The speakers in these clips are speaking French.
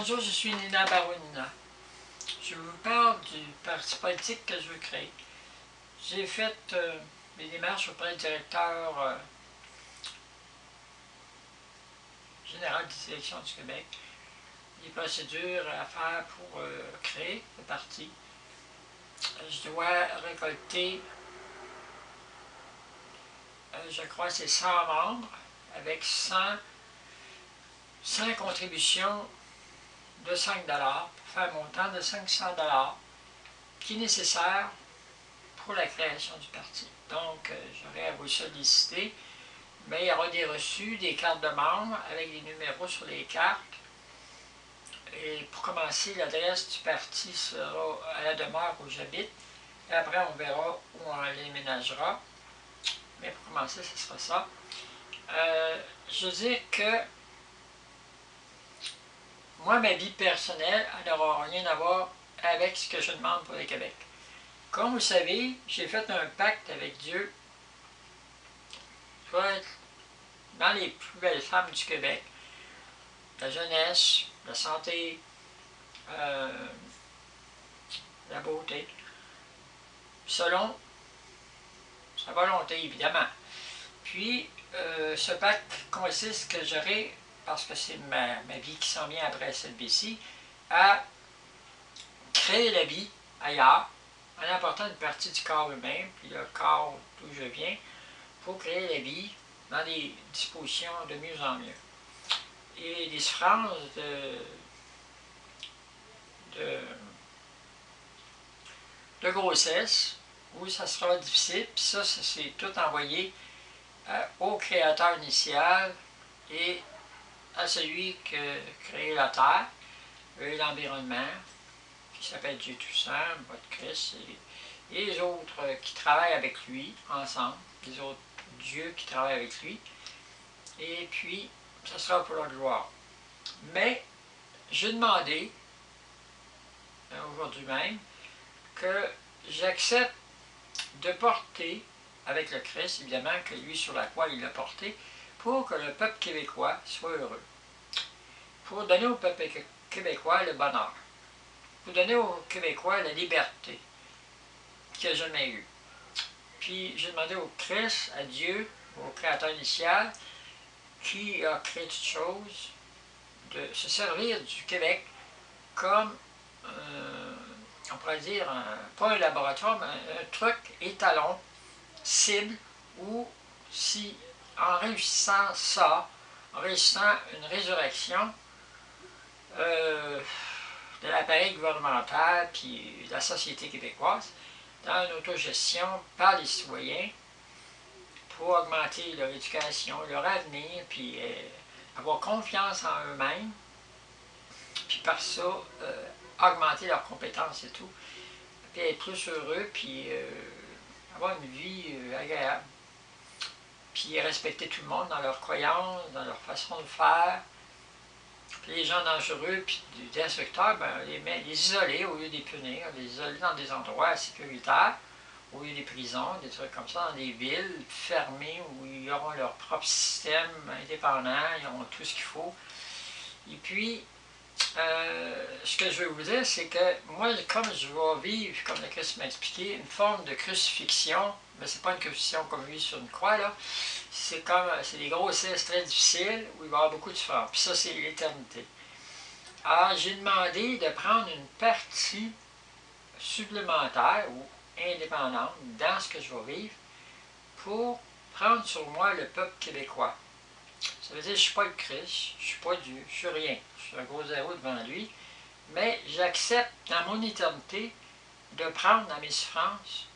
Bonjour, je suis Nina Barounina. Je vous parle du parti politique que je veux créer. J'ai fait mes démarches auprès du directeur général des élections du Québec. Les procédures à faire pour créer le parti. Je dois récolter, je crois, c'est 100 membres avec 100 contributions de 5 $ pour faire un montant de 500 $ qui est nécessaire pour la création du parti. Donc, j'aurai à vous solliciter. Mais il y aura des reçus, des cartes de membres avec des numéros sur les cartes. Et pour commencer, l'adresse du parti sera à la demeure où j'habite. Et après, on verra où on l'aménagera. Mais pour commencer, ce sera ça. Je veux dire que moi, ma vie personnelle, elle n'aura rien à voir avec ce que je demande pour le Québec. Comme vous savez, j'ai fait un pacte avec Dieu pour être dans les plus belles femmes du Québec. La jeunesse, la santé, la beauté, selon sa volonté, évidemment. Puis, ce pacte consiste que j'aurai, parce que c'est ma vie qui s'en vient après cette vie-ci, à créer la vie ailleurs, en apportant une partie du corps humain, puis le corps d'où je viens, pour créer la vie dans des dispositions de mieux en mieux. Et les souffrances de grossesse, où ça sera difficile, puis ça, c'est tout envoyé au Créateur initial et à celui qui a créé la Terre et l'environnement, qui s'appelle Dieu Tout-Saint, votre Christ, et les autres qui travaillent avec lui, ensemble, les autres dieux qui travaillent avec lui, et puis, ce sera pour la gloire. Mais, j'ai demandé, aujourd'hui même, que j'accepte de porter, avec le Christ, évidemment, que lui sur la croix, il l'a porté, pour que le peuple québécois soit heureux. Pour donner au peuple québécois le bonheur. Pour donner aux Québécois la liberté qu'il n'a jamais eue. Puis, j'ai demandé au Christ, à Dieu, au Créateur initial, qui a créé toutes choses, de se servir du Québec comme, on pourrait dire, pas un laboratoire, mais un truc étalon, cible, où si, en réussissant ça, en réussissant une résurrection de l'appareil gouvernemental puis de la société québécoise, dans une autogestion par les citoyens, pour augmenter leur éducation, leur avenir, puis avoir confiance en eux-mêmes, puis par ça, augmenter leurs compétences et tout, puis être plus heureux, puis avoir une vie agréable, puis respecter tout le monde dans leurs croyances, dans leur façon de faire, puis les gens dangereux, puis des instructeurs, ben, les isoler au lieu de les punir, les isoler dans des endroits sécuritaires, au lieu des prisons, des trucs comme ça, dans des villes fermées où ils auront leur propre système indépendant, ils auront tout ce qu'il faut. Et puis, ce que je veux vous dire, c'est que moi, comme je vais vivre, comme le Christ m'a expliqué, une forme de crucifixion, mais c'est pas une crucifixion comme lui sur une croix, là, c'est des grossesses très difficiles où il va y avoir beaucoup de souffrance. Puis ça, c'est l'éternité. Alors, j'ai demandé de prendre une partie supplémentaire ou indépendante dans ce que je vais vivre pour prendre sur moi le peuple québécois. Ça veut dire que je ne suis pas le Christ, je ne suis pas Dieu, je ne suis rien. Je suis un gros zéro devant lui. Mais j'accepte dans mon éternité de prendre dans mes souffrances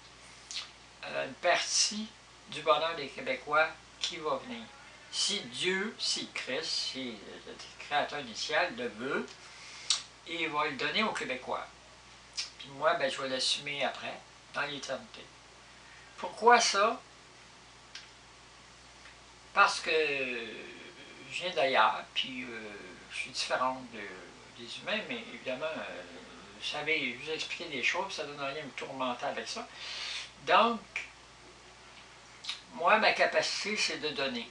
une partie du bonheur des Québécois qui va venir. Si Dieu, si Christ, si le Créateur initial le veut, il va le donner aux Québécois. Puis moi, ben, je vais l'assumer après, dans l'éternité. Pourquoi ça? Parce que je viens d'ailleurs, puis je suis différente des humains, mais évidemment, vous savez, je vous ai expliqué des choses, ça ne donne rien de me tourmenter avec ça. Donc, moi, ma capacité, c'est de donner.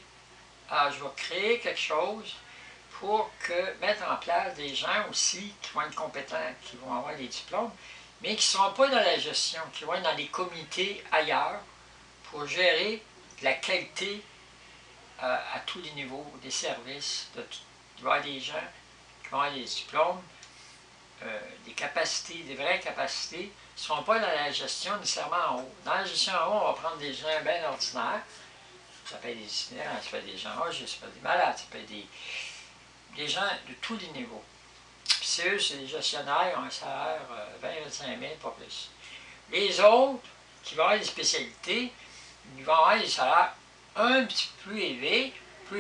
Alors, je vais créer quelque chose pour mettre en place des gens aussi qui vont être compétents, qui vont avoir des diplômes, mais qui ne seront pas dans la gestion, qui vont être dans des comités ailleurs pour gérer la qualité à tous les niveaux des services. Il va y avoir des gens qui vont avoir des diplômes, des capacités, des vraies capacités, qui ne seront pas dans la gestion nécessairement en haut. Dans la gestion en haut, on va prendre des gens bien ordinaires. Ça peut être des itinérants, ça peut être des gens âgés, ça peut être des malades, ça peut être des gens de tous les niveaux. Puis c'est eux, c'est des gestionnaires, ils ont un salaire 20-25 000, pas plus. Les autres, qui vont avoir des spécialités, ils vont avoir des salaires un petit peu plus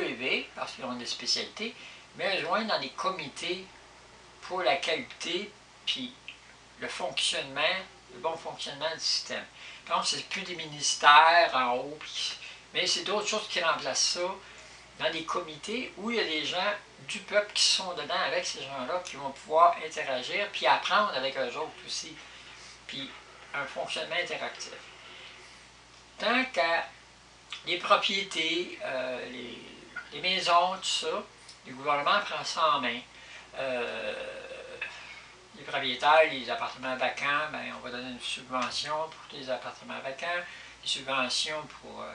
élevés, parce qu'ils ont des spécialités, mais rejoindre dans des comités pour la qualité, puis le fonctionnement, le bon fonctionnement du système. Donc, c'est plus des ministères en haut, mais c'est d'autres choses qui remplacent ça dans des comités où il y a des gens du peuple qui sont dedans avec ces gens-là, qui vont pouvoir interagir, puis apprendre avec eux autres aussi, puis un fonctionnement interactif. Tant qu'à les propriétés, les maisons, tout ça, le gouvernement prend ça en main. Les propriétaires, les appartements vacants, ben, on va donner une subvention pour les appartements vacants, des subventions pour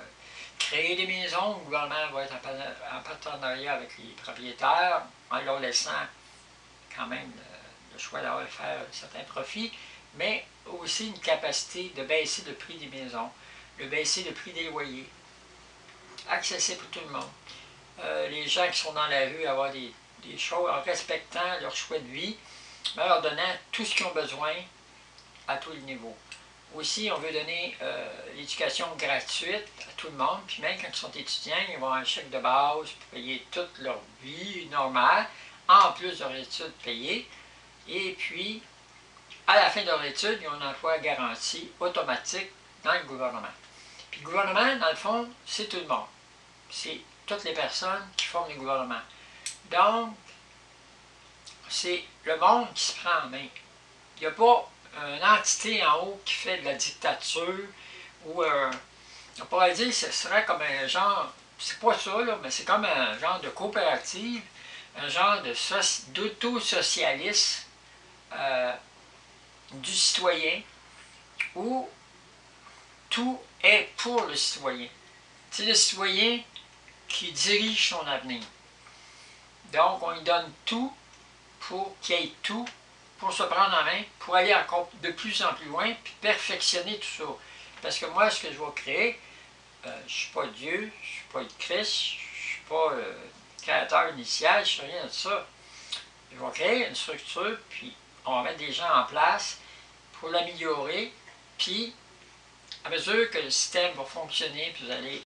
créer des maisons. Le gouvernement va être en partenariat avec les propriétaires, en leur laissant quand même le choix d'avoir faire certains profits, mais aussi une capacité de baisser le prix des maisons, de baisser le prix des loyers, accessible pour tout le monde. Les gens qui sont dans la rue, avoir des choses en respectant leur choix de vie, mais en leur donnant tout ce qu'ils ont besoin à tous les niveaux. Aussi, on veut donner l'éducation gratuite à tout le monde, puis même quand ils sont étudiants, ils vont avoir un chèque de base pour payer toute leur vie normale, en plus de leurs études payées. Et puis, à la fin de leur études, ils ont un emploi garanti automatique dans le gouvernement. Puis le gouvernement, dans le fond, c'est tout le monde. C'est toutes les personnes qui forment le gouvernement. Donc, c'est le monde qui se prend en main. Il n'y a pas une entité en haut qui fait de la dictature ou on pourrait dire que ce serait comme un genre, c'est pas ça, là, mais c'est comme un genre de coopérative, un genre d'auto-socialisme du citoyen où tout est pour le citoyen. C'est le citoyen qui dirige son avenir. Donc, on lui donne tout pour qu'il ait tout, pour se prendre en main, pour aller encore de plus en plus loin, puis perfectionner tout ça. Parce que moi, ce que je vais créer, je ne suis pas Dieu, je ne suis pas le Christ, je ne suis pas le créateur initial, je ne suis rien de ça. Je vais créer une structure, puis on va mettre des gens en place pour l'améliorer, puis à mesure que le système va fonctionner, puis vous allez